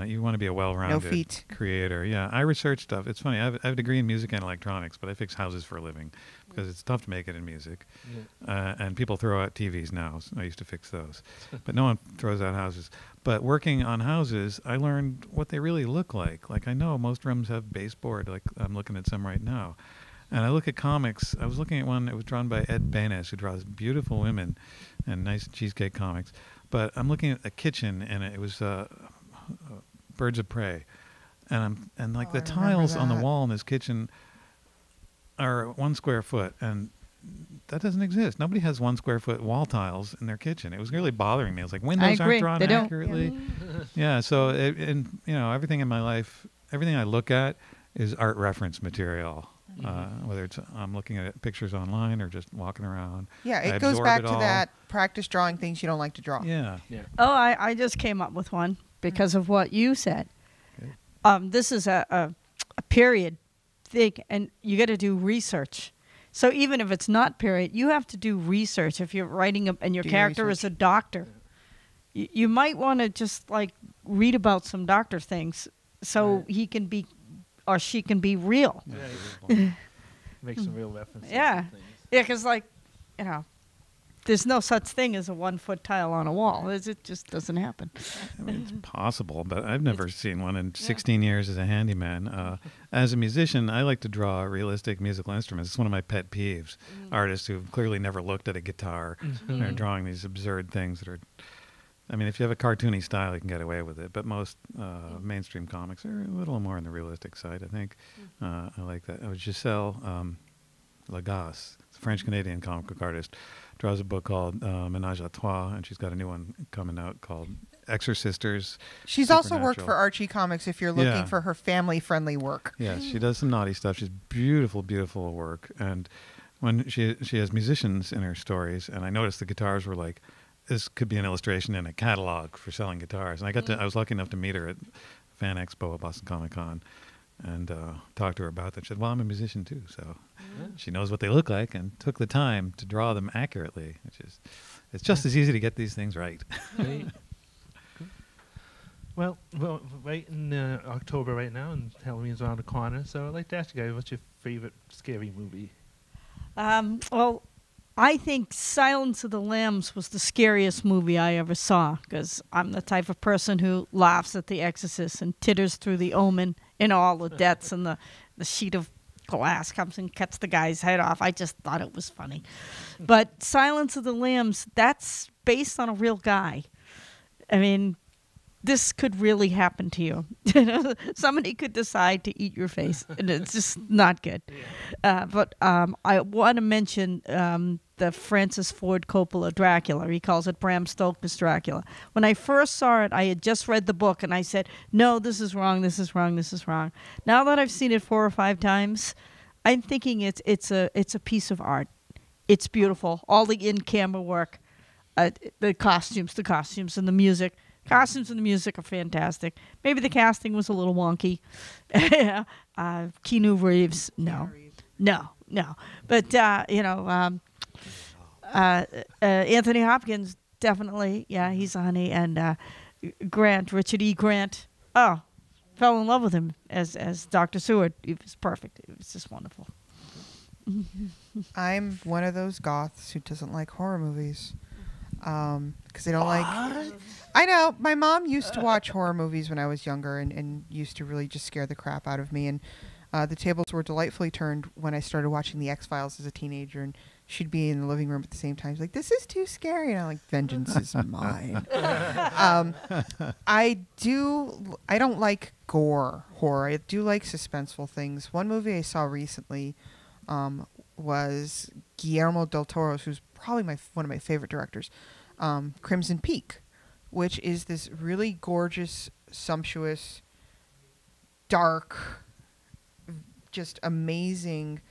You want to be a well-rounded creator. Yeah, I research stuff. It's funny. I have a degree in music and electronics, but I fix houses for a living because it's tough to make it in music. And people throw out TVs now. So I used to fix those. But no one throws out houses. But working on houses, I learned what they really look like. Like I know most rooms have baseboard. Like I'm looking at some right now. And I look at comics. I was looking at one that was drawn by Ed Baines, who draws beautiful women and nice cheesecake comics. But I'm looking at a kitchen, and it was Birds of Prey, and the tiles on the wall in this kitchen are 1 square foot, and that doesn't exist. Nobody has 1 square foot wall tiles in their kitchen. It was really bothering me. I was like, windows agree. aren't drawn They don't. accurately. Yeah. So, and everything in my life, everything I look at is art reference material. Whether it's I'm looking at pictures online or just walking around. Yeah, I it goes absorb back it to all. that practice drawing things you don't like to draw. Yeah. Oh, I just came up with one because of what you said. Okay. This is a period thing, and you got to do research. So even if it's not period, you have to do research. If you're writing and your Do your character is research. a doctor, you might want to just like read about some doctor things so Right. he can be or she can be real. Yeah, make some real references. Yeah. and things. Yeah, because there's no such thing as a 1 foot tile on a wall. It just doesn't happen. I mean, it's possible, but I've never seen one in 16 years as a handyman. As a musician, I like to draw realistic musical instruments. It's one of my pet peeves. Artists who've clearly never looked at a guitar are drawing these absurd things that are... I mean, if you have a cartoony style, you can get away with it. But most mainstream comics are a little more on the realistic side, I think. I like that. Giselle Lagasse, a French-Canadian comic book artist, draws a book called Ménage à Trois, and she's got a new one coming out called Exorcisters. She's also worked Supernatural. for Archie Comics if you're looking Yeah. for her family-friendly work. Yeah, she does some naughty stuff. She's beautiful, beautiful work. And when she has musicians in her stories, and I noticed the guitars were like, this could be an illustration in a catalog for selling guitars. And I was lucky enough to meet her at Fan Expo at Boston Comic Con and talk to her about that. She said, well, I'm a musician too. So she knows what they look like and took the time to draw them accurately, it's just as easy to get these things right. Right. Well, right in October right now, and Halloween's around the corner. So I'd like to ask you guys, what's your favorite scary movie? Well, I think Silence of the Lambs was the scariest movie I ever saw because I'm the type of person who laughs at The Exorcist and titters through The Omen and all the deaths and the sheet of glass comes and cuts the guy's head off. I just thought it was funny. But Silence of the Lambs, that's based on a real guy. I mean, this could really happen to you. Somebody could decide to eat your face, and it's just not good. But I want to mention the Francis Ford Coppola Dracula. He calls it Bram Stoker's Dracula. When I first saw it, I had just read the book, and I said, no, this is wrong, this is wrong, this is wrong. Now that I've seen it 4 or 5 times, I'm thinking it's a piece of art. It's beautiful. All the in-camera work, the costumes and the music. Costumes and the music are fantastic. Maybe the casting was a little wonky. Keanu Reeves, no. But, Anthony Hopkins, definitely. Yeah, he's a honey. And Richard E. Grant, fell in love with him as Dr. Seward. He was perfect. It was just wonderful. I'm one of those goths who doesn't like horror movies. Because they don't like... I know. My mom used to watch horror movies when I was younger and used to really just scare the crap out of me. And the tables were delightfully turned when I started watching The X-Files as a teenager. And she'd be in the living room at the same time. She's like, this is too scary. And I'm like, vengeance is mine. I don't like gore horror. I do like suspenseful things. One movie I saw recently was Guillermo del Toro's, who's probably one of my favorite directors, Crimson Peak, which is this really gorgeous, sumptuous, dark, just amazing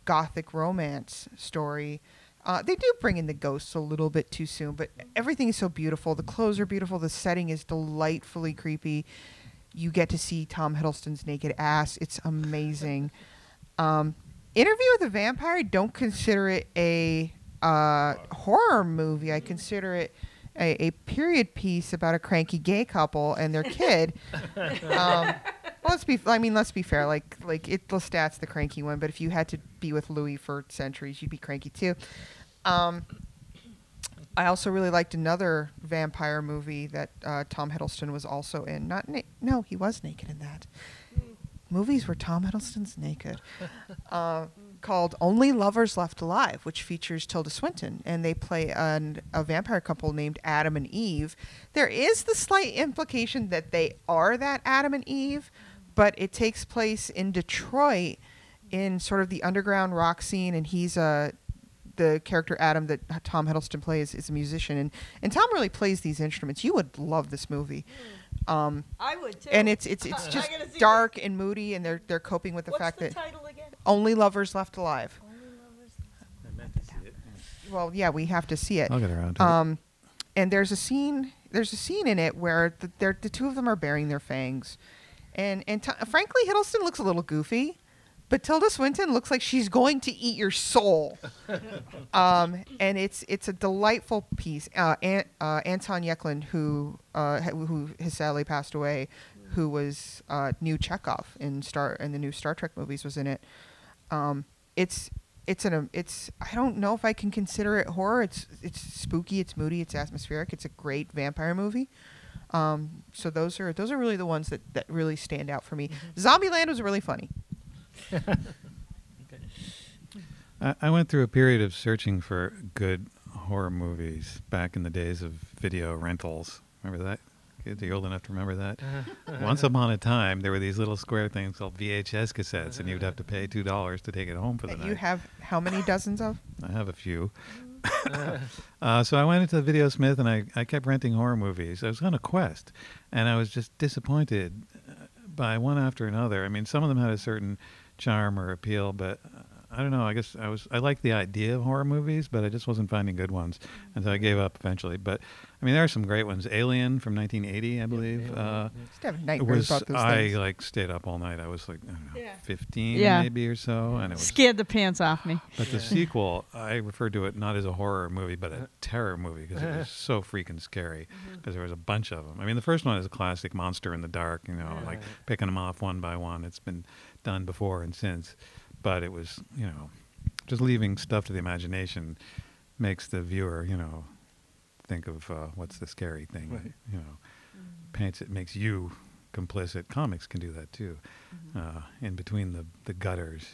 gothic romance story. They do bring in the ghosts a little bit too soon, but everything is so beautiful. The clothes are beautiful. The setting is delightfully creepy. You get to see Tom Hiddleston's naked ass. It's amazing. Interview with a Vampire, I don't consider it a horror movie. I consider it a period piece about a cranky gay couple and their kid. Let's be fair. Like Lestat's the cranky one, but if you had to be with Louis for centuries, you'd be cranky too. I also really liked another vampire movie that Tom Hiddleston was also in. No, he was naked in that. Movies where Tom Hiddleston's naked. Called Only Lovers Left Alive, which features Tilda Swinton, and they play a vampire couple named Adam and Eve. There is the slight implication that they are that Adam and Eve, but it takes place in Detroit in sort of the underground rock scene, and he's a the character Adam that Tom Hiddleston plays is a musician, and Tom really plays these instruments. You would love this movie. I would too. And it's just dark and moody, and they're coping with the fact that title again? Only Lovers Left Alive. I meant to see it. Well, yeah, we have to see it. I'll get around to it. And there's a scene in it where the two of them are baring their fangs, and frankly, Hiddleston looks a little goofy, but Tilda Swinton looks like she's going to eat your soul. And it's a delightful piece. Anton Yechlin, who has sadly passed away, who was new Chekhov in the new Star Trek movies, was in it. It's I don't know if I can consider it horror. It's spooky, it's moody, it's atmospheric. It's a great vampire movie. So those are really the ones that really stand out for me. Zombieland was really funny. I went through a period of searching for good horror movies back in the days of video rentals. Remember that? Kids, are you old enough to remember that? Once upon a time, there were these little square things called VHS cassettes, and you'd have to pay $2 to take it home for the night. You have how many dozens of? I have a few. So I went into the Video Smith, and I kept renting horror movies. I was on a quest, and I was just disappointed by one after another. I mean, some of them had a certain charm or appeal, but I don't know. I guess I liked the idea of horror movies, but I just wasn't finding good ones, and so I gave up eventually. But I mean, there are some great ones. Alien from 1980, I believe. Just have nightmares about those things. I stayed up all night. I was like, I don't know, 15 Yeah. maybe or so, and it was Scared the pants off me. But the sequel, I referred to it not as a horror movie, but a terror movie because it was so freaking scary. Because there was a bunch of them. I mean, the first one is a classic monster in the dark. You know, like picking them off one by one. It's been done before and since, but it was, you know, just leaving stuff to the imagination makes the viewer, you know, think of what's the scary thing. Right. You know, paints it, makes you complicit. Comics can do that too. In between the gutters.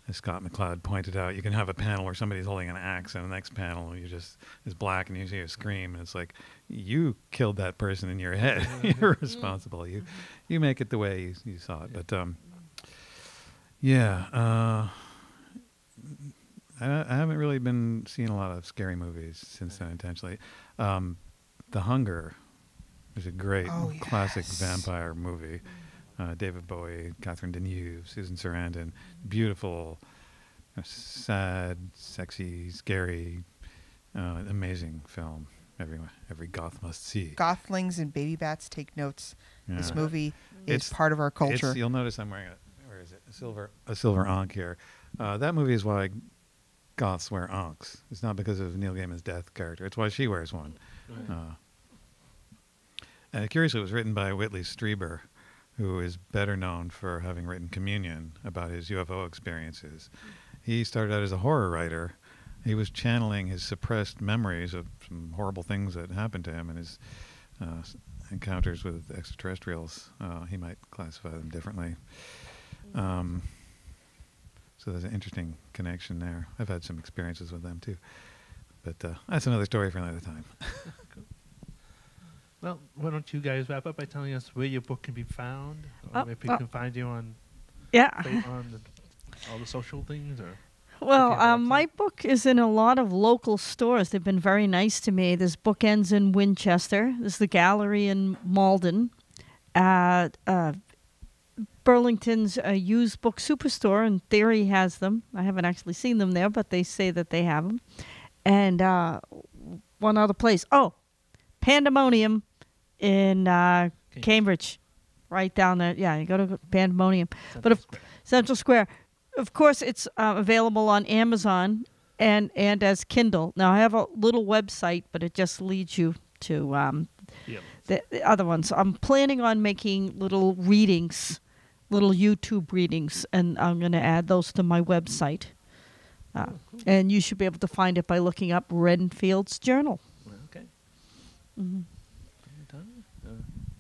As Scott McCloud pointed out, you can have a panel where somebody's holding an axe, and the next panel is black, and you see a scream, and it's like, you killed that person in your head. You're responsible. You make it the way you saw it. But I haven't really been seeing a lot of scary movies since then intentionally. The Hunger is a great classic vampire movie. David Bowie, Catherine Deneuve, Susan Sarandon. Beautiful, sad, sexy, scary, amazing film. Every goth must see. Gothlings and baby bats take notes. Yeah. This movie is part of our culture. You'll notice I'm wearing a silver ankh here. That movie is why goths wear ankhs. It's not because of Neil Gaiman's death character. It's why she wears one. Right. And curiously, it was written by Whitley Strieber, who is better known for having written Communion about his UFO experiences. He started out as a horror writer. He was channeling his suppressed memories of some horrible things that happened to him and his encounters with extraterrestrials. He might classify them differently. So there's an interesting connection there. I've had some experiences with them too. But that's another story for another time. Cool. Well, why don't you guys wrap up by telling us where your book can be found, or if people can find you on all the social things, or. Well, my book is in a lot of local stores. They've been very nice to me. There's Bookends in Winchester. There's the Gallery in Malden. Burlington's used book superstore, in theory, has them. I haven't actually seen them there, but they say that they have them. And one other place. Oh, Pandemonium in Cambridge, right down there. Yeah, you go to Pandemonium. Central Square. Of course, it's available on Amazon and as Kindle. Now, I have a little website, but it just leads you to the other ones. I'm planning on making little readings, little YouTube readings, and I'm going to add those to my website. Cool. And you should be able to find it by looking up Renfield's Journal. Okay. Mm-hmm.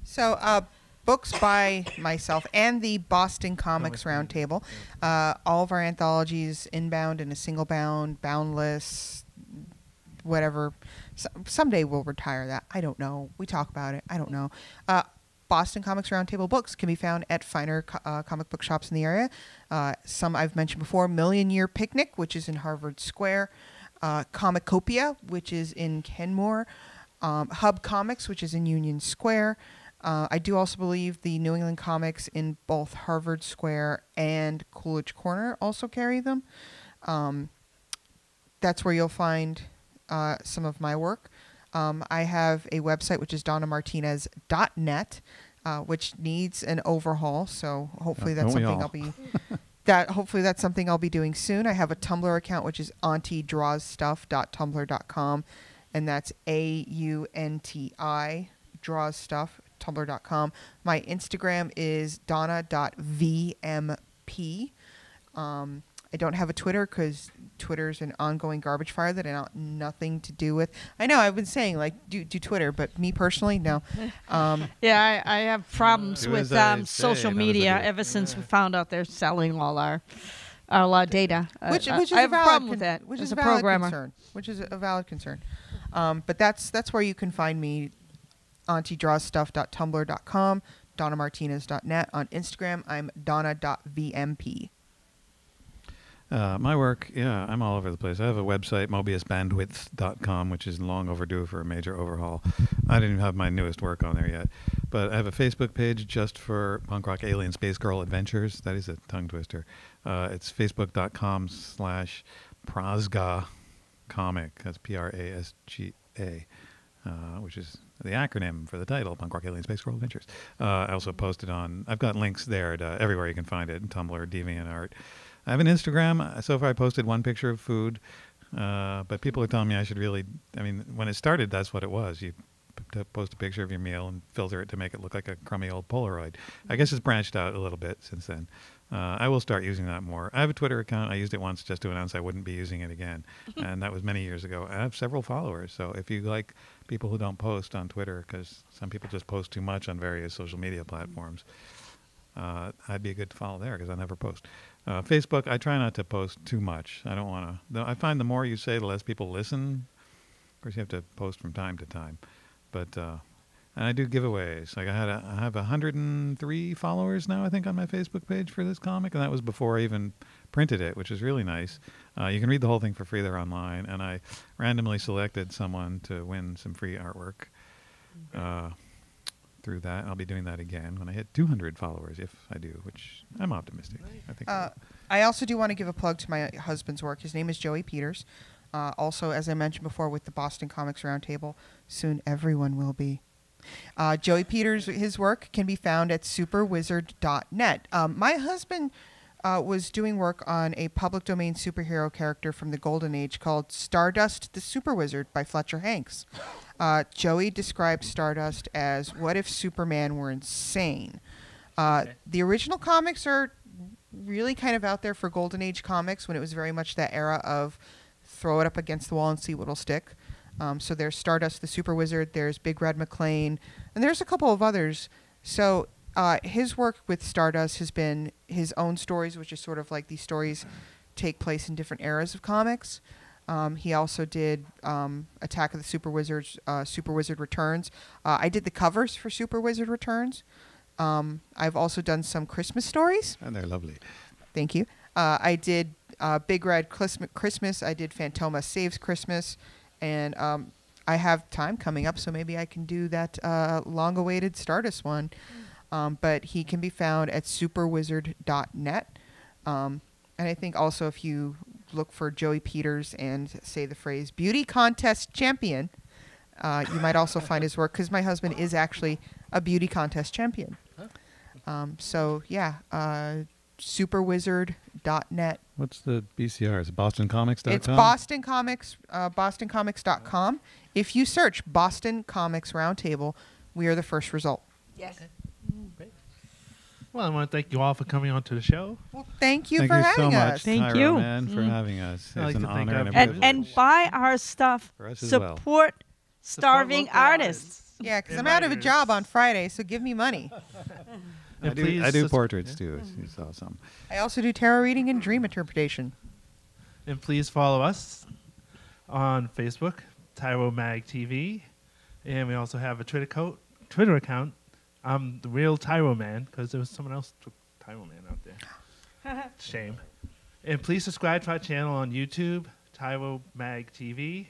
So, books by myself and the Boston Comics Roundtable. All of our anthologies, inbound and a single bound, boundless, whatever. Someday we'll retire that. I don't know. We talk about it. I don't know. Boston Comics Roundtable books can be found at finer comic book shops in the area. Some I've mentioned before: Million Year Picnic, which is in Harvard Square; Comicopia, which is in Kenmore; Hub Comics, which is in Union Square. I do also believe the New England Comics in both Harvard Square and Coolidge Corner also carry them. That's where you'll find some of my work. I have a website, which is donnamartinez.net, which needs an overhaul. So hopefully that's something I'll be hopefully that's something I'll be doing soon. I have a Tumblr account, which is auntidrawsstuff.tumblr.com, and that's AUNTI drawsstuff, tumblr.com. My Instagram is donna.vmp. I don't have a Twitter because Twitter's an ongoing garbage fire that I want nothing to do with. I know I've been saying like do Twitter, but me personally, no. Yeah, I have problems with social media ever since we found out they're selling all our data. Which is I have a a problem with that. Which as is a a valid programmer. concern. Which is a valid concern. But that's where you can find me. AuntieDrawsStuff.tumblr.com, DonnaMartinez.net. On Instagram, I'm Donna.vmp. My work, I'm all over the place. I have a website, MobiusBandwidth.com, which is long overdue for a major overhaul. I didn't even have my newest work on there yet. But I have a Facebook page just for Punk Rock Alien Space Girl Adventures. That is a tongue twister. It's Facebook.com/Prasga Comic. That's Prasga, which is the acronym for the title, Punk Rock Alien Space Girl Adventures. I also posted I've got links there to everywhere you can find it, Tumblr, DeviantArt. I have an Instagram. So far I posted one picture of food, but people are telling me I should really, when it started, that's what it was. You post a picture of your meal and filter it to make it look like a crummy old Polaroid. I guess it's branched out a little bit since then. I will start using that more. I have a Twitter account. I used it once just to announce I wouldn't be using it again, and that was many years ago. I have several followers, so if you like people who don't post on Twitter, because some people just post too much on various social media platforms, I'd be a good follow there because I never post. Facebook, I try not to post too much. I don't want to. I find the more you say, the less people listen. Of course, you have to post from time to time. But and I do giveaways. Like I have 103 followers now, I think, on my Facebook page for this comic, and that was before I even printed it, which is really nice. You can read the whole thing for free there online, and I randomly selected someone to win some free artwork. Through that. I'll be doing that again when I hit 200 followers, if I do, which I'm optimistic. I think I also do want to give a plug to my husband's work. His name is Joey Peters. Also, as I mentioned before, with the Boston Comics Roundtable, soon everyone will be. Joey Peters, his work can be found at superwizard.net. My husband was doing work on a public domain superhero character from the Golden Age called Stardust the Super Wizard by Fletcher Hanks. Joey described Stardust as, what if Superman were insane? The original comics are really kind of out there for Golden Age comics when it was very much that era of throw it up against the wall and see what'll stick. So there's Stardust the Super Wizard, there's Big Red McLean, and there's a couple of others. So his work with Stardust has been his own stories, which is sort of like these stories take place in different eras of comics. He also did Attack of the Super Wizards, Super Wizard Returns. I did the covers for Super Wizard Returns. I've also done some Christmas stories. and they're lovely. Thank you. I did Big Red Christmas. I did Phantoma Saves Christmas. And I have time coming up, so maybe I can do that long-awaited Stardust one. But he can be found at superwizard.net. And I think also if you look for Joey Peters and say the phrase beauty contest champion, you might also find his work, because my husband is actually a beauty contest champion. So yeah, superwizard.net. What's the BCR? Is it BostonComics.com? It's Boston Comics, BostonComics.com. If you search Boston Comics Roundtable, we are the first result. Yes. Great. Well, I want to thank you all for coming on to the show. Well, thank you Thank for you having so us. much, Thank Tyro, you. man, for having us. I'd like It's an to thank honor and a our privilege. And buy our stuff. For us as well. Support starving local artists. Yeah, because And I'm out of a writers. job on Friday, so give me money. I And do please portraits too. You saw some. I also do tarot reading and dream interpretation. And please follow us on Facebook, Tyro Mag TV, and we also have a Twitter account, I'm the real Tyro Man, because there was someone else took Tyro Man out there. Shame. And please subscribe to our channel on YouTube, Tyro Mag TV.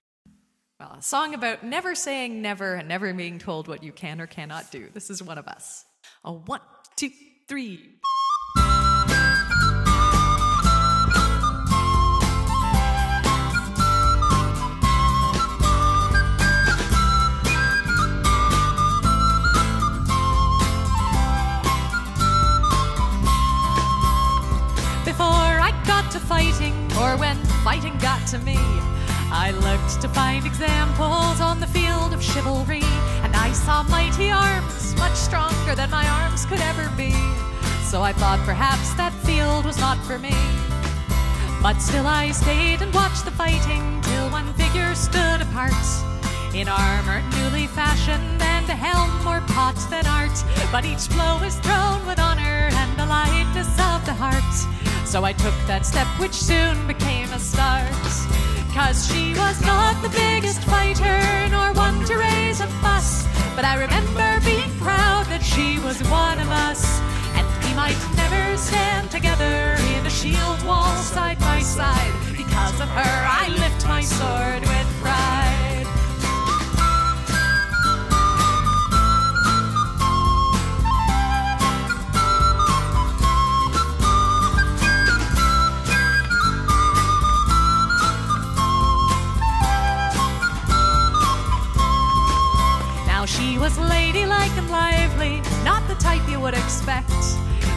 Well, a song about never saying never and never being told what you can or cannot do. This is one of us. A 1, 2, 3. Before I got to fighting, or when fighting got to me, I looked to find examples on the field of chivalry, and I saw mighty arms, much stronger than my arms could ever be. So I thought perhaps that field was not for me. But still I stayed and watched the fighting, till one figure stood apart, in armor newly fashioned, and a helm more pot than art. But each blow is thrown with honor and the lightness of the heart. So I took that step which soon became a start. 'Cause she was not the biggest fighter, nor one to raise a fuss, but I remember being proud that she was one of us. And we might never stand together in a shield wall side by side. Because of her I lift my sword with pride. She was ladylike and lively, not the type you would expect,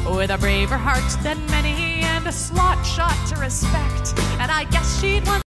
with a braver heart than many and a slot shot to respect. And I guess she'd won